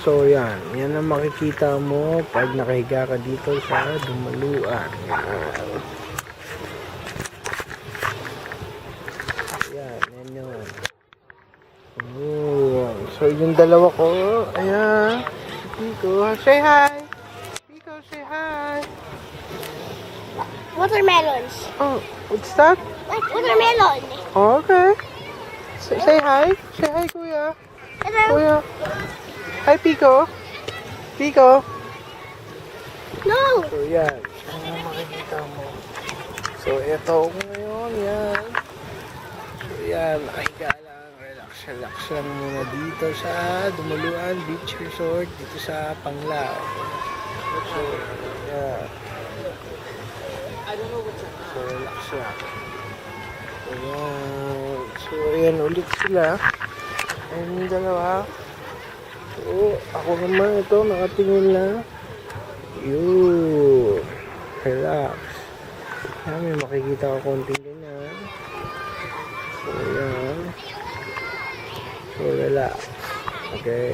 So yan, yan ang makikita mo pag nakahiga ka dito sa Dumaluan. Yan, yan yun. So yung dalawa ko, ayan, si Pico, say hi! Pico, say hi! Watermelons. Oh, what's that? Like watermelon. Oh, okay. Say hi. Say hi, Kuya. Hello. Kuya. Hi, Pico. Pico. No. So, yan. Ano makikita mo? So, ito ngayon. Yan. So, yan. Nakahiga lang. Relax, relax lang muna dito sa Dumaluan Beach Resort. Dito sa Panglao. So, yan. So, relax lang. Ayan. So, ayan ulit sila. Ayan yung dalawa. So, ako naman ito, nakatingin lang. Yun. Relax. Ayan, may makikita ko konting ganyan. So, ayan. So, relax. Okay.